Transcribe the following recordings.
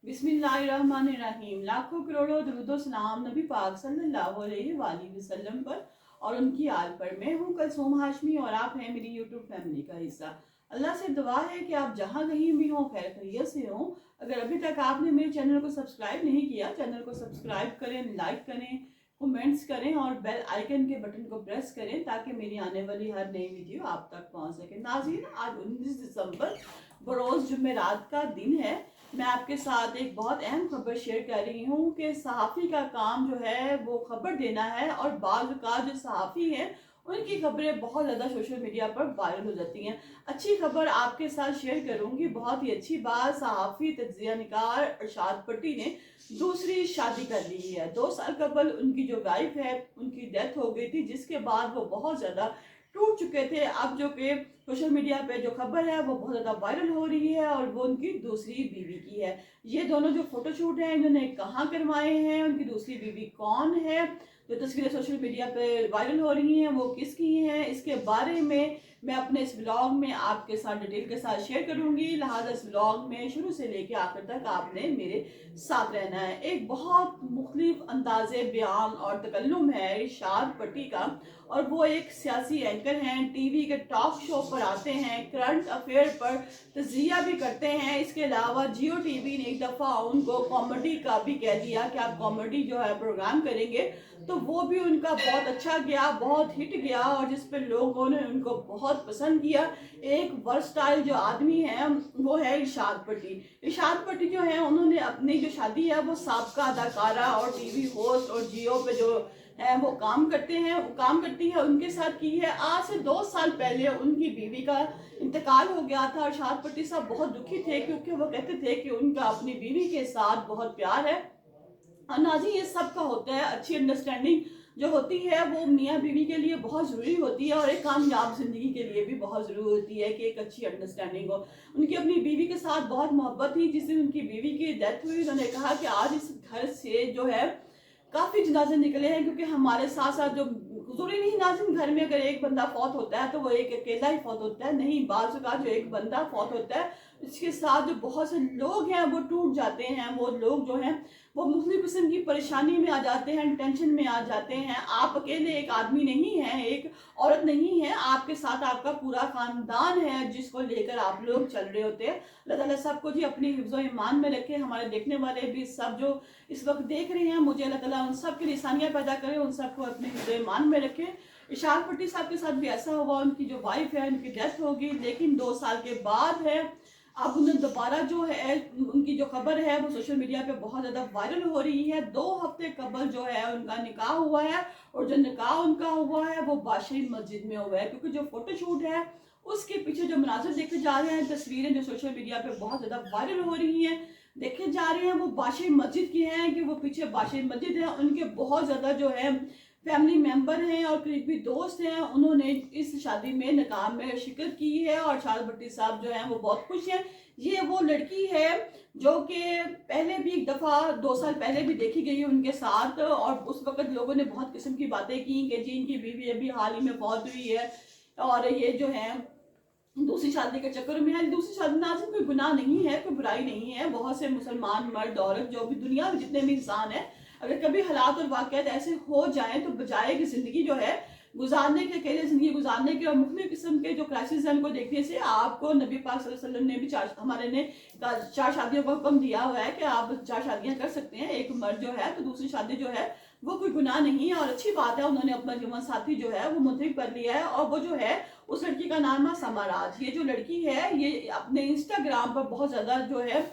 बिस्मिल्लाहिर्रहमानिर्रहीम। लाखों करोड़ों दरूदो सलाम नबी पाक सल्लल्लाहु अलैहि वसल्लम पर और उनकी आल पर। मैं हूँ कलसूम हाशमी और आप हैं मेरी यूट्यूब फैमिली का हिस्सा। अल्लाह से दुआ है कि आप जहाँ कहीं भी हों खैर खैरियत से हों। अगर अभी तक आपने मेरे चैनल को सब्सक्राइब नहीं किया, चैनल को सब्सक्राइब करें, लाइक करें, कमेंट्स करें और बेल आइकन के बटन को प्रेस करें ताकि मेरी आने वाली हर नई वीडियो आप तक पहुंच सके। नाज़रीन, आज 19 दिसंबर बरोज़ जुमेरात का दिन है। मैं आपके साथ एक बहुत अहम खबर शेयर कर रही हूँ कि सहाफ़ी का काम जो है वो खबर देना है, और बाज़ का जो सहाफ़ी हैं उनकी खबरें बहुत ज़्यादा सोशल मीडिया पर वायरल हो जाती हैं। अच्छी खबर आपके साथ शेयर करूँगी, बहुत ही अच्छी बात। सहाफ़ी तज्ज़िया निगार अरशाद पट्टी ने दूसरी शादी कर ली है। 2 साल कबल उनकी जो वाइफ है उनकी डेथ हो गई थी, जिसके बाद वो बहुत ज़्यादा टूट चुके थे। अब जो कि सोशल मीडिया पे जो खबर है वो बहुत ज़्यादा वायरल हो रही है और वो उनकी दूसरी बीवी की है। ये दोनों जो फोटोशूट हैं इन्होंने कहाँ करवाए हैं, उनकी दूसरी बीवी कौन है, जो तस्वीरें सोशल मीडिया पे वायरल हो रही हैं वो किसकी हैं, इसके बारे में मैं अपने इस ब्लॉग में आपके साथ डिटेल के साथ शेयर करूंगी। लिहाजा इस ब्लॉग में शुरू से लेकर आखिर तक आपने मेरे साथ रहना है। एक बहुत मुख्तलिफ अंदाज़े बयान और तकल्लुम है इरशाद पट्टी का, और वो एक सियासी एंकर हैं, टीवी के टॉक शो पर आते हैं, करंट अफेयर पर तजिया भी करते हैं। इसके अलावा जियो टीवी ने एक दफ़ा उनको कॉमेडी का भी कह दिया कि आप कॉमेडी जो है प्रोग्राम करेंगे, तो वो भी उनका बहुत अच्छा गया, बहुत हिट गया, और जिस पर लोगों ने उनको बहुत पसंद किया। एक वर्सटाइल जो आदमी है वो है इरशाद पट्टी। इरशाद पट्टी जो है उन्होंने अपनी जो शादी है वो साबका अदाकारा और टीवी होस्ट और जियो पे जो है वो काम करती है उनके साथ की है। आज से 2 साल पहले उनकी बीवी का इंतकाल हो गया था। इरशाद पट्टी साहब बहुत दुखी थे क्योंकि वो कहते थे कि उनका अपनी बीवी के साथ बहुत प्यार है। नाजी, ये सब का होता है। अच्छी अंडरस्टैंडिंग जो होती है वो मियाँ बीवी के लिए बहुत ज़रूरी होती है, और एक कामयाब ज़िंदगी के लिए भी बहुत ज़रूरी होती है कि एक अच्छी अंडरस्टैंडिंग हो। उनकी अपनी बीवी के साथ बहुत मोहब्बत थी। जिस दिन उनकी बीवी की डेथ हुई उन्होंने कहा कि आज इस घर से जो है काफ़ी जनाजे निकले हैं, क्योंकि हमारे साथ साथ जो ज़रूरी नहीं नाज़रीन, घर में अगर एक बंदा फौत होता है तो वो एक अकेला ही फौत होता है, नहीं, बाज़ का जो एक बंदा फौत होता है इसके साथ जो बहुत से लोग हैं वो टूट जाते हैं। वो लोग जो हैं वो मुख्तलिफ किस्म की परेशानी में आ जाते हैं, टेंशन में आ जाते हैं। आप अकेले एक आदमी नहीं हैं, एक औरत नहीं है, आपके साथ आपका पूरा खानदान है जिसको लेकर आप लोग चल रहे होते हैं। अल्लाह ताला सबको जी अपनी हिफ्ज़ो ईमान में रखे। हमारे देखने वाले भी सब जो इस वक्त देख रहे हैं, मुझे अल्लाह ताला उन सब के लिए आसानियाँ पैदा करे, उन सबको अपने हिफ्ज़ो ईमान में रखे। इरशाद पट्टी साहब के साथ भी ऐसा हुआ, उनकी जो वाइफ है उनकी डेथ होगी, लेकिन 2 साल के बाद है अब उन्हें दोबारा जो है उनकी जो खबर है वो सोशल मीडिया पे बहुत ज़्यादा वायरल हो रही है। 2 हफ्ते कबल जो है उनका निकाह हुआ है, और जो निकाह उनका हुआ है वो बादशाही मस्जिद में हुआ है, क्योंकि जो फोटोशूट है उसके पीछे जो मनाज़िर देखे जा रहे हैं, तस्वीरें जो सोशल मीडिया पे बहुत ज़्यादा वायरल हो रही हैं देखे जा रहे हैं, वो बादशाही मस्जिद की हैं कि वो पीछे बादशाही मस्जिद है। उनके बहुत ज़्यादा जो है फैमिली मेंबर हैं और करीबी दोस्त हैं, उन्होंने इस शादी में निकाह में शिरकत की है, और इरशाद पट्टी साहब जो हैं वो बहुत खुश हैं। ये वो लड़की है जो कि पहले भी एक दफ़ा 2 साल पहले भी देखी गई है उनके साथ, और उस वक्त लोगों ने बहुत किस्म की बातें की कि जी इनकी बीवी अभी हाल ही में फौत हुई है और ये जो है दूसरी शादी के चक्कर में है। दूसरी शादी नाज़रीन कोई गुनाह नहीं है, कोई बुराई नहीं है। बहुत से मुसलमान मर्द औरत जो भी दुनिया में जितने भी इंसान हैं, अगर कभी हालात और वाक़यात ऐसे हो जाएं तो बजाय कि ज़िंदगी जो है गुजारने के, अकेले ज़िंदगी गुजारने के और मुख्तलिफ किस्म के जो क्राइसिस हैं उनको देखने से, आपको नबी पाक सल्लल्लाहु अलैहि वसल्लम ने भी हमारे ने 4 शादियों का हुक्म दिया हुआ है कि आप 4 शादियाँ कर सकते हैं। एक मर्द जो है तो दूसरी शादी जो है वो कोई गुनाह नहीं है, और अच्छी बात है। उन्होंने अपना जीवन साथी जो है वो मुंतखब कर लिया है, और वो जो है उस लड़की का नाम है समाराज। ये जो लड़की है ये अपने इंस्टाग्राम पर बहुत ज़्यादा जो है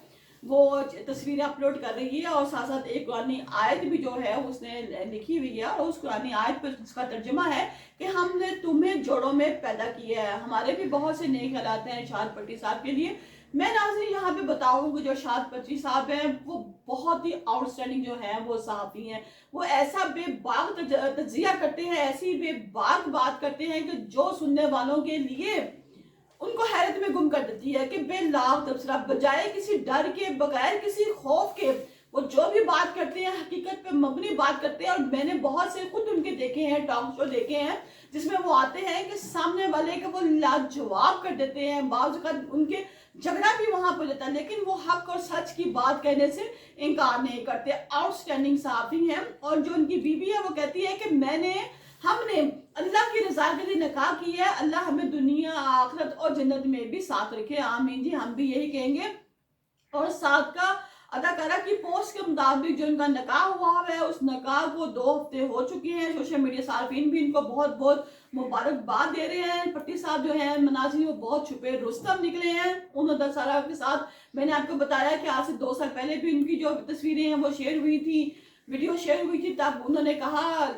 वो तस्वीरें अपलोड कर रही है, और साथ साथ एक कुरानी आयत भी जो है उसने लिखी हुई है, और उस कुरानी आयत पर इसका तर्जुमा है कि हमने तुम्हें जोड़ों में पैदा किया है। हमारे भी बहुत से नेक हालात हैं इरशाद पट्टी साहब के लिए। मैं नाज़रीन यहाँ पे बताऊँ कि जो इरशाद पट्टी साहब हैं वो बहुत ही आउटस्टैंडिंग जो है वो सहाफ़ी हैं। वो ऐसा बेबाक तज्ज़िया करते हैं, ऐसी बेबाक बात करते हैं कि जो सुनने वालों के लिए उनको हैरत में गुम कर देती है कि बेलाग तबसरा, बजाय किसी डर के, बगैर किसी खौफ के وہ جو بھی بات کرتے ہیں حقیقت پہ مبنی بات کرتے ہیں. اور میں نے بہت سے خود ان کے دیکھے ہیں ٹاک شو دیکھے ہیں جس میں وہ آتے ہیں کہ سامنے والے کو وہ لاجواب کر دیتے ہیں. بعض اوقات ان کے جھگڑا بھی وہاں پہ ہوتا ہے لیکن وہ حق اور سچ کی بات کہنے سے انکار نہیں کرتے. آؤٹ اسٹینڈنگ صحافی ہیں. اور جو ان کی بیوی ہے وہ کہتی ہے کہ ہم نے اللہ کی رضا کے لیے نکاح کی ہے, اللہ ہمیں دنیا آخرت اور جنت میں بھی ساتھ رکھے, آمین جی. ہم بھی یہی کہیں گے. اور ساتھ کا اداکارہ کی پوسٹ کے مطابق جو ان کا نکاح ہوا ہے اس نکاح کو 2 ہفتے ہو چکے ہیں. سوشل میڈیا صارفین بھی ان کو بہت بہت مبارکباد دے رہے ہیں. پٹی صاحب جو ہیں مناظرین وہ بہت چھپے رستم نکلے ہیں. انہوں نے دسہرہ کے ساتھ میں نے آپ کو بتایا کہ آج سے 2 سال پہلے بھی ان کی جو تصویریں ہیں وہ شیئر ہوئی تھی, ویڈیو شیئر ہوئی تھی. تب انہوں نے کہا,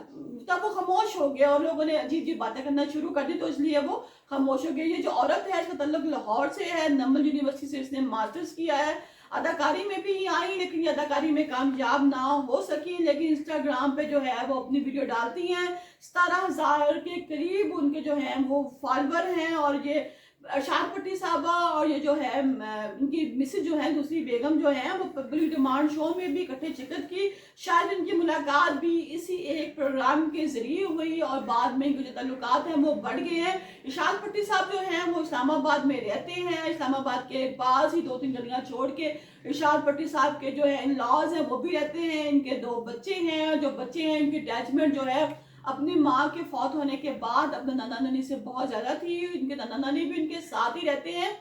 تب وہ خاموش ہو گئے اور لوگوں نے عجیب عجیب باتیں کرنا شروع کر دی تو اس لیے وہ خاموش ہو گئے. یہ جو عورت ہے اس کا تعلق لاہور سے ہے, نمبل یونیورسٹی سے اس نے ماسٹرز کیا ہے. اداکاری میں بھی آئی لیکن یہ اداکاری میں کامیاب نہ ہو سکی. لیکن انسٹاگرام پہ جو ہے وہ اپنی ویڈیو ڈالتی ہیں. 17,000 کے قریب ان کے جو ہیں وہ فالوور ہیں. اور یہ ارشاد پٹی صاحبہ اور یہ جو ہے ان کی مسز جو ہے دوسری بیگم جو ہیں وہ پبلک ڈیمانڈ شو میں بھی اکٹھے شرکت کی. شاید ان کی ملاقات بھی اسی ایک پروگرام کے ذریعے ہوئی اور بعد میں ان کے جو تعلقات ہیں وہ بڑھ گئے ہیں. ارشاد پٹی صاحب جو ہیں وہ اسلام آباد میں رہتے ہیں. اسلام آباد کے پاس ہی 2-3 گلیاں چھوڑ کے ارشاد پٹی صاحب کے جو ہے ان لاز ہیں وہ بھی رہتے ہیں. ان کے 2 بچے ہیں. جو بچے ہیں ان کی اٹیچمنٹ جو ہے اپنی ماں کے فوت ہونے کے بعد اپنے نانا نانی سے بہت زیادہ تھی. ان کے نانا نانی بھی ان کے ساتھ ہی رہتے ہیں.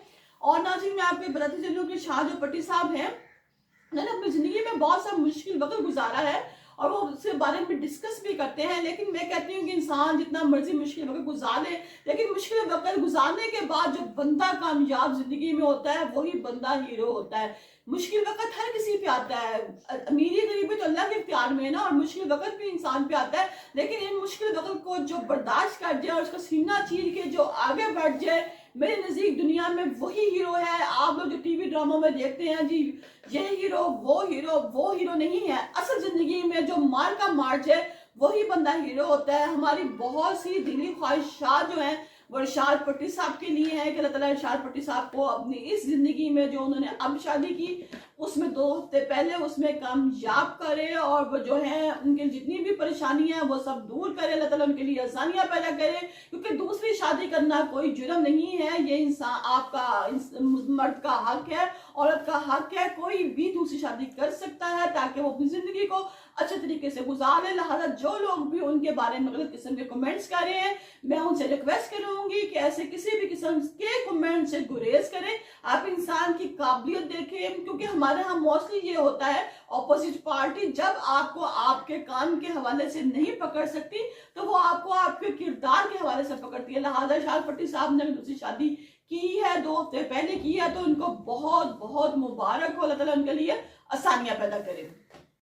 اور ناظرین میں آپ کو بتاتی چلوں کہ شاہ جو پٹی صاحب ہیں انہوں نے اپنی زندگی میں بہت سا مشکل وقت گزارا ہے اور وہ اس کے بارے میں ڈسکس بھی کرتے ہیں. لیکن میں کہتی ہوں کہ انسان جتنا مرضی مشکل وقت گزارے لیکن مشکل وقت گزارنے کے بعد جو بندہ کامیاب زندگی میں ہوتا ہے وہی بندہ ہیرو ہوتا ہے. مشکل وقت ہر کسی پہ آتا ہے, امیری غریبی تو اللہ کے اختیار میں ہے نا, اور مشکل وقت بھی انسان پہ آتا ہے. لیکن ان مشکل وقت کو جو برداشت کر جائے اور اس کا سینہ چیر کے جو آگے بڑھ جائے, میرے نزدیک دنیا میں وہی ہیرو ہے. آپ لوگ جو ٹی وی ڈراموں میں دیکھتے ہیں جی یہ ہیرو وہ ہیرو نہیں ہے. اصل زندگی میں جو مار کا مارچ ہے وہی بندہ ہیرو ہوتا ہے. ہماری بہت سی دلی خواہشات جو ہیں وہ ارشاد پٹی صاحب کے لیے ہے کہ اللہ تعالیٰ ارشاد پٹی صاحب کو اپنی اس زندگی میں جو انہوں نے اب شادی کی اس میں 2 ہفتے پہلے اس میں کامیاب کرے اور وہ جو ہے ان کے جتنی بھی پریشانیاں ہیں وہ سب دور کرے. اللہ تعالیٰ ان کے لیے آسانیاں پیدا کرے کیونکہ دوسری شادی کرنا کوئی جرم نہیں ہے. یہ انسان آپ کا مرد کا حق ہے, عورت کا حق ہے. کوئی بھی دوسری شادی کر سکتا ہے تاکہ وہ اپنی زندگی کو اچھے طریقے سے گزارے. لہٰذا جو لوگ بھی ان کے بارے میں غلط قسم کے کمنٹس کر رہے ہیں میں ان سے ریکویسٹ کروں گی کہ ایسے کسی بھی قسم کے کمنٹ سے گریز کریں. آپ انسان کی قابلیت دیکھیں کیونکہ ہمارے ہاں موسٹلی یہ ہوتا ہے اپوزٹ پارٹی جب آپ کو آپ کے کام کے حوالے سے نہیں پکڑ سکتی تو وہ آپ کو آپ کے کردار کے حوالے سے پکڑتی ہے. لہٰذا ارشاد پٹی صاحب نے دوسری شادی کی ہے 2 ہفتے پہلے کی ہے تو ان کو بہت بہت مبارک ہو. اللہ تعالیٰ ان کے لیے آسانیاں پیدا کرے.